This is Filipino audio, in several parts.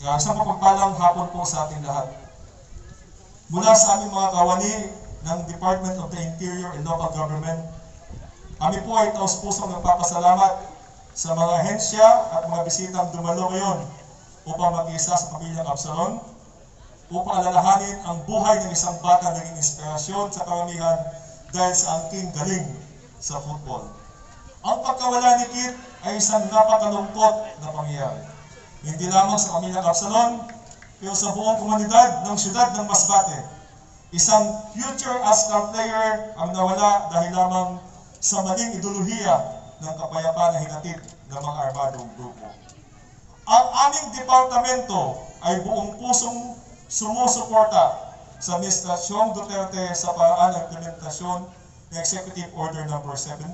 Kaya isang mapagpalang hapon po sa ating lahat. Mula sa aming mga kawani ng Department of the Interior and Local Government, kami po ay taus-pusong nagpapasalamat sa mga ahensya at mga bisitang dumalo ngayon upang mag-isa sa pamilyang Absalon, upang alalahanin ang buhay ng isang bata na naging inspirasyon sa karamihan dahil sa angking galing sa football. Ang pagkawala ni Kieth ay isang napakalungkot na pangyayari. Hindi lamang sa pamilyang Absalon, pero sa buong komunidad ng siyudad ng Masbate. Isang future ASCAR player ang nawala dahil lamang sa maling ideolohiya ng kapayapaan na hinatid ng mga armadong grupo. Ang aming departamento ay buong pusong sumusuporta sa Administrasyong Duterte sa paraan ng implementasyon ng Executive Order No. 70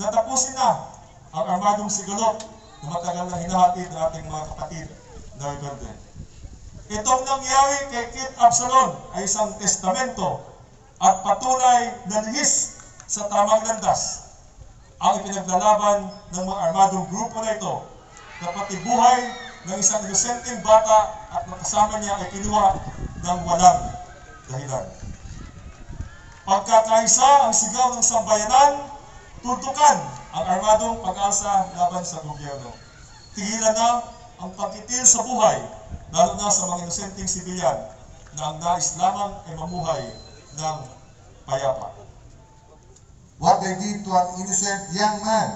na tapusin na ang armadong sigalot na matagal na hinahatid ng ating mga kapatid na rebelde. Itong nangyari kay Kieth Absalon ay isang testamento at patunay na lihis sa tamang landas ang ipinaglalaban ng mga armadong grupo na ito na pati buhay ng isang inosenteng bata at makasama niya ay kinuha ng walang dahilan. Pagkakaisa ang sigaw ng sambayanan, tutukan ang armadong pag-asa laban sa gobyerno. Tigilan na ang pagkitil sa buhay, lalo na sa mga inosenteng sibilyan na ang nais lamang ay mamuhay ng payapa. What they did to an innocent young man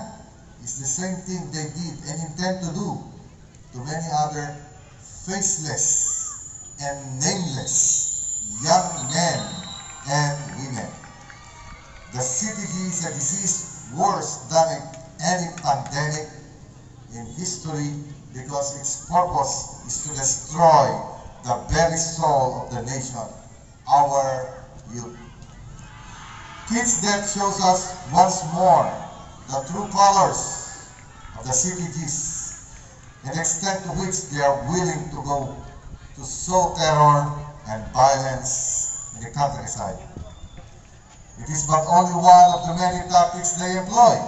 is the same thing they did and intend to do to many other faceless and nameless young men and women. The CTG is a disease worse than any pandemic in history because its purpose is to destroy the very soul of the nation, our youth. Kieth's death shows us once more the true colors of the CTGs and the extent to which they are willing to go to sow terror and violence in the countryside. It is but only one of the many tactics they employ,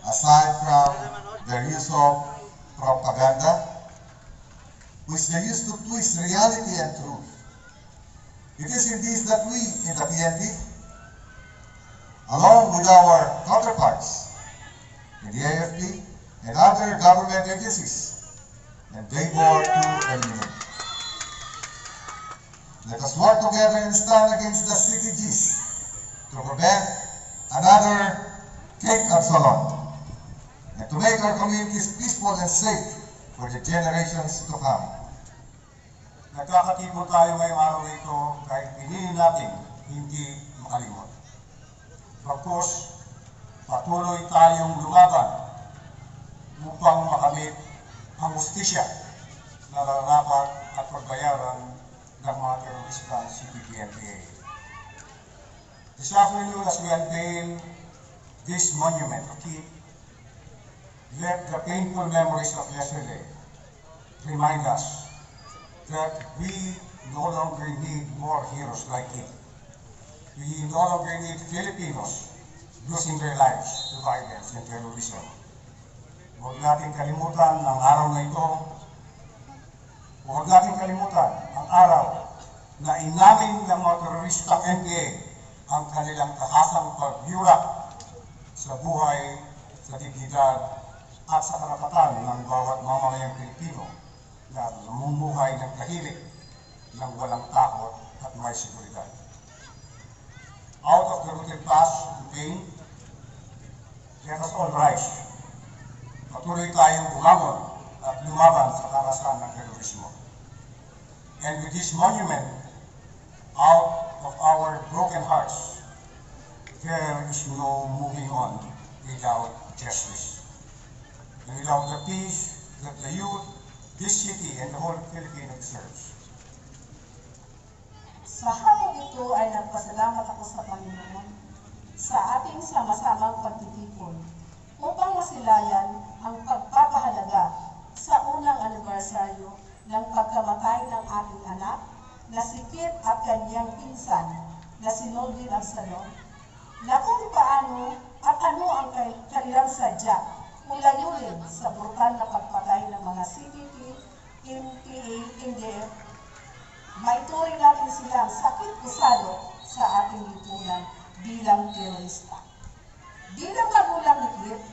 aside from their use of propaganda, which they use to twist reality and truth. It is in this that we, in the PNP, along with our counterparts in the AFP and other government agencies, endeavor to eliminate. Let us work together and stand against the CTGs to prevent another Kieth Absalon and to make our communities peaceful and safe for the generations to come. Nagkakatipon tayo ngayong araw na ito kahit pinili natin hindi makalimot. Bagkus, patuloy tayong lumaban upang makamit ang hustisya na nararapat at pagbayaran ng mga teroristang CPP-NPA. This afternoon, as we unveil this monument to Kieth, let the painful memories of yesterday remind us that we no longer need more heroes like him. We no longer need Filipinos losing their lives to violence and terrorism. Huwag natin kalimutan ang araw na ito. Huwag natin kalimutan ang araw na inamin ng mga teroristang NPA ang kanilang tahasang pagbiurak sa buhay, sa dignidad at sa karapatan ng bawat mamamayang Pilipino na namumuhay ng tahimik ng walang takot at may seguridad. Out of the rooted past and pain, let us all rise. Patuloy tayong bumangon at lumaban sa karasan ng terorismo. And with this monument, out of our broken hearts, there is no moving on without justice. And without the peace that the youth, this city, and the whole Philippines deserves. Sa hapong ito ay nagpasalamat ako sa Panginoon sa ating sama-samang pagtitipon upang masilayan ang pagpapahalaga sa unang anibersaryo ng pagkamatay ng ating anak na si Kieth at kanyang pinsan na si Absalon, na kung paano at ano ang kanilang sadya o layunin sa brutal na pagpatay ng mga CPP NPA, NTF, maituring natin silang sakit pusado sa ating lipunan bilang terorista. Bilang magulang ni Kieth,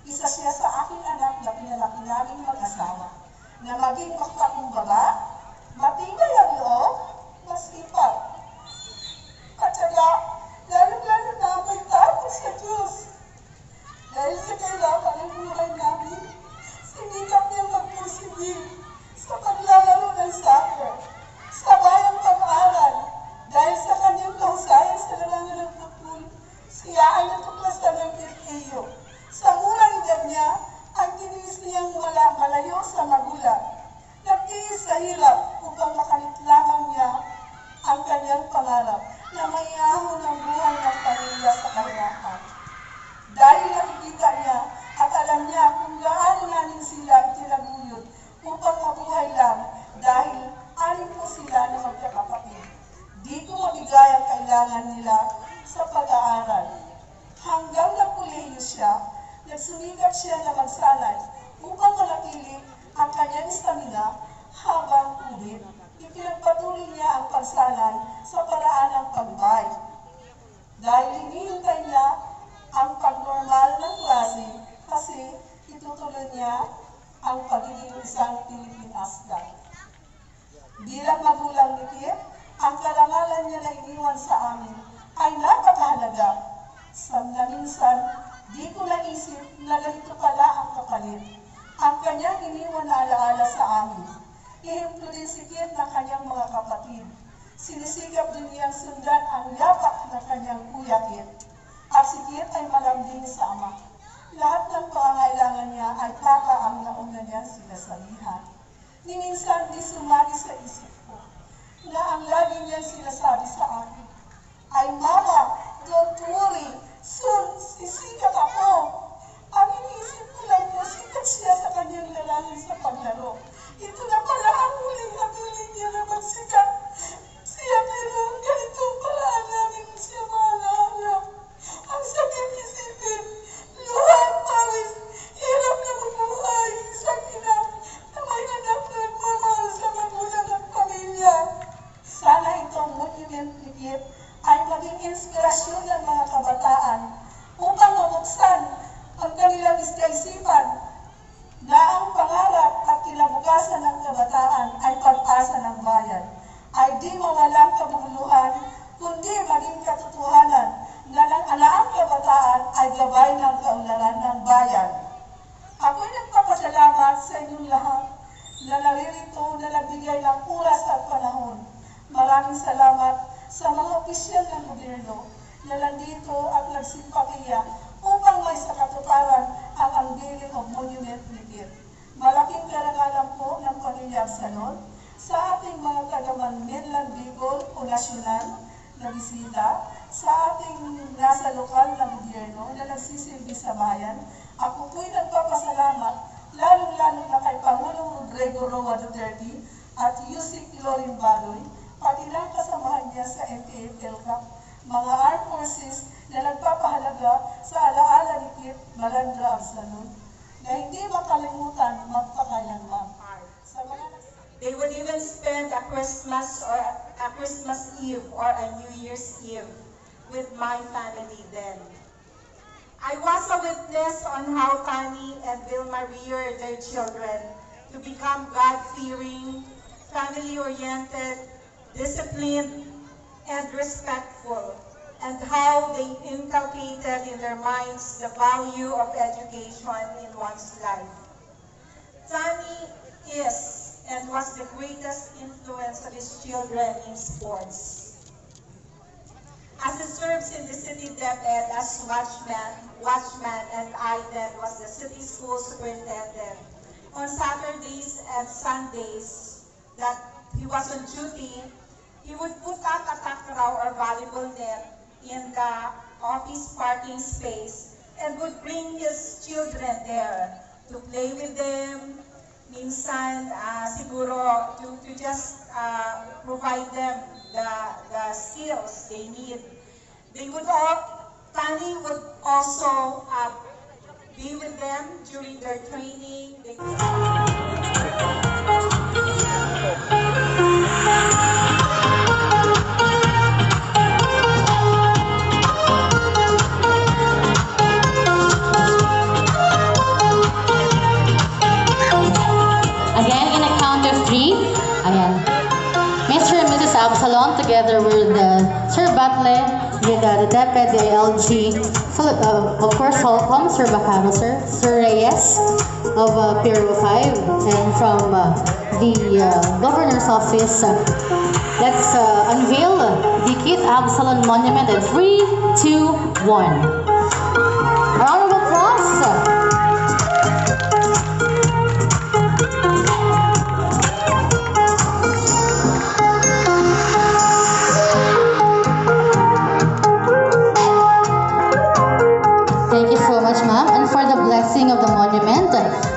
isa siya sa aking anak na pinalaki naming mag-asawa na maging magpakumbaba, matibay ang loob, masipag. At saka, lalo-lalo na may tapos sa Diyos. Dahil sa kailangan ng buhay namin, sinikap niyang magpursige sa paglalaro ng soccer, sa bayang pag-aaral, dahil sa kanyang kahusayan sa larangan ng football, siya ay natuklasan ng PFAO. Sa murang edad niya, ang tiniis niyang malayo sa magulang. Nagtiis sa hirap upang makalit lamang niya ang kanyang pangarap na maiahon ang buhay ng pamilya sa kahirapan. Dahil nakikita niya at alam niya kung gaano namin sila itinaguyod upang mabuhay lang dahil anim po sila na magkakapatid. Di ko mabigay ang kailangan nila sa pag-aaral. Hanggang napuliyo siya, nagsumikap siya na magsanay upang manatili ang kanyang stamina habang ulit. Ipinagpatuloy niya ang pagsanay sa paraan ng pagbay. Dahil hinihintay niya ang pagnormal ng klase kasi itutuloy niya ang pagiging isang Philippine Afghan. Bilang magulang ni Kieth, ang karangalan niya na iniwan sa amin ay napakahalaga. Minsan, di ko naisip na ganito pala ang kapalit. Ang kanyang iniwan na alaala sa amin. Ihemplo din si Kieth ng kanyang mga kapatid. Sinisikap din niyang sundan ang yapak ng kanyang kuya Kieth. At si Kieth ay malambing sa ama. Lahat ng pangangailangan niya ay papa ang nauna niyang sinasalihan. Ni minsan di sumagi sa isip ko na ang lagi niyang sinasabi sa akin ay, Mama, don't worry, soon sisikat ako. Ang iniisip ko lang na sikat siya sa kanyang larangan sa paglaro. Ito na pala ang huling hatuling niya na magsikat. Siya pero ganito paraan namin siya maalaala. Ang sakit isipin, luha at pawis, hirap na mabuhay sa ina na may anak na nagmamahal sa magulang at pamilya. Sana itong monument ni Kieth ay maging inspirasyon ng mga kabataan upang mabuksan ang kanilang isipan na ang pangarap at kinabukasan ng kabataan ay pag-asa ng bayan, ay di mawalang kabuluhan, kundi maging katotohanan na ang kabataan ay gabay ng kaunlaran ng bayan. Ako'y nagpapasalamat sa inyong lahat na naririto na nagbigay ng oras at panahon. Maraming salamat sa mga opisyal ng gobyerno na nandito at nagsimpatiya upang may sakatuparan ang unveiling of monument ni Kieth. Malaking karangalan po ng pamilya Absalon sa ating mga taga-mainland Bicol o nasyonal na bisita, sa ating nasa lokal na gobyerno na nagsisilbi sa bayan. Ako po'y nagpapasalamat lalong-lalo na kay Pangulong Rodrigo Roa Duterte at Yusik Lorin Badoy, pati ng kasamahan niya sa NTF-RJTF, mga armed forces na nagpapahalaga sa alaala ni Kieth Absalon na hindi makalimutan magpakailanman. They would even spend a Christmas Eve or a New Year's Eve with my family then. I was a witness on how Tani and Vilma reared their children to become God-fearing, family-oriented, disciplined, and respectful, and how they inculcated in their minds the value of education in one's life. Tani is and was the greatest influence of his children in sports. As he serves in the city DepEd as watchman, and I then was the city school superintendent, on Saturdays and Sundays that he was on duty, he would put out a takraw or volleyball net in the office parking space and would bring his children there to play with them, minsan siguro to just provide them the skills they need. Tani would also be with them during their training. count of three. Ayan. Mr. and Mrs. Absalon, together with CERVANTES, with the Deputy LG, of course, Holcomb, Sir Bacaro, Sir Reyes of Bureau 5, and from the Governor's Office, let's unveil the Kieth Absalon Monument in 3, 2, 1. Round of applause. Of the monument,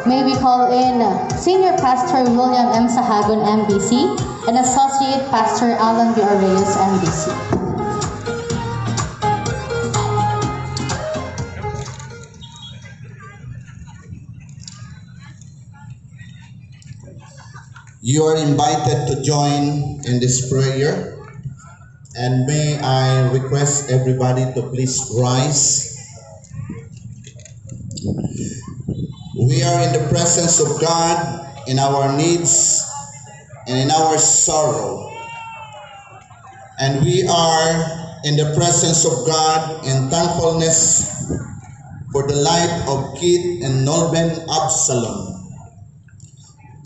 may we call in Senior Pastor William M. Sahagun, MBC, and Associate Pastor Alan B. Reyes, MBC. You are invited to join in this prayer, and may I request everybody to please rise. We are in the presence of God in our needs and in our sorrow. And we are in the presence of God in thankfulness for the life of Kieth and Kieth Absalon.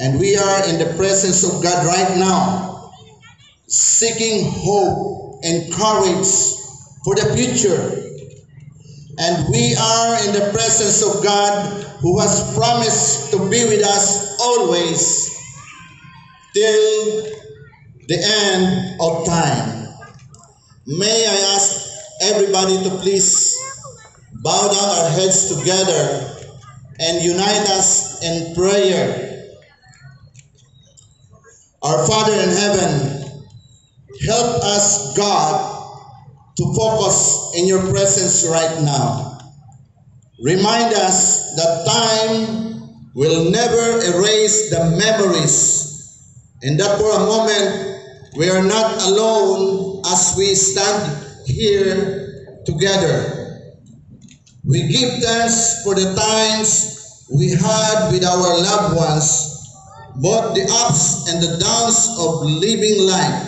And we are in the presence of God right now, seeking hope and courage for the future. And we are in the presence of God, who has promised to be with us always till the end of time. May I ask everybody to please bow down our heads together and unite us in prayer. Our Father in heaven, help us, God, to focus in your presence right now. Remind us that time will never erase the memories, and that for a moment we are not alone as we stand here together. We give thanks for the times we had with our loved ones, both the ups and the downs of living life.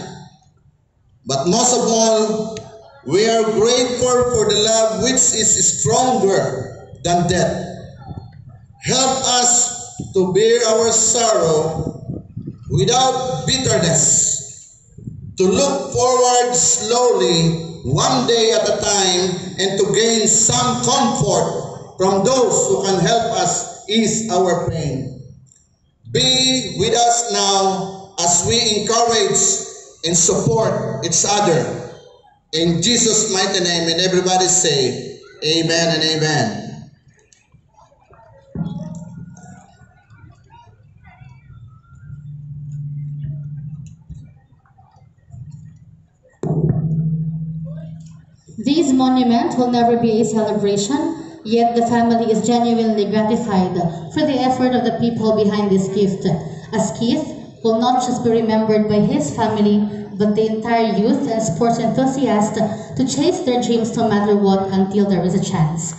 But most of all, we are grateful for the love which is stronger than death. Help us to bear our sorrow without bitterness, to look forward slowly, one day at a time, and to gain some comfort from those who can help us ease our pain. Be with us now as we encourage and support each other. In Jesus' mighty name, and everybody say, amen and amen. This monument will never be a celebration, yet the family is genuinely gratified for the effort of the people behind this gift, as Kieth will not just be remembered by his family, but the entire youth and sports enthusiasts to chase their dreams no matter what until there is a chance.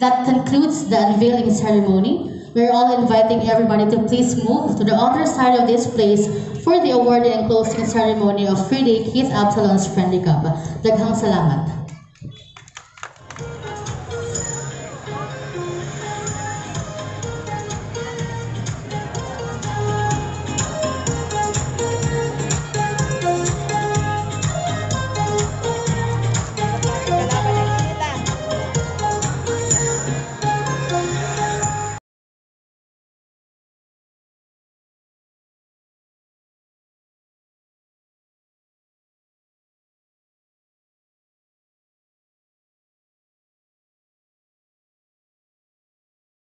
That concludes the unveiling ceremony. We're all inviting everybody to please move to the other side of this place for the awarding and closing ceremony of 3-day Kieth Absalon's Friendly Cup. Daghang salamat.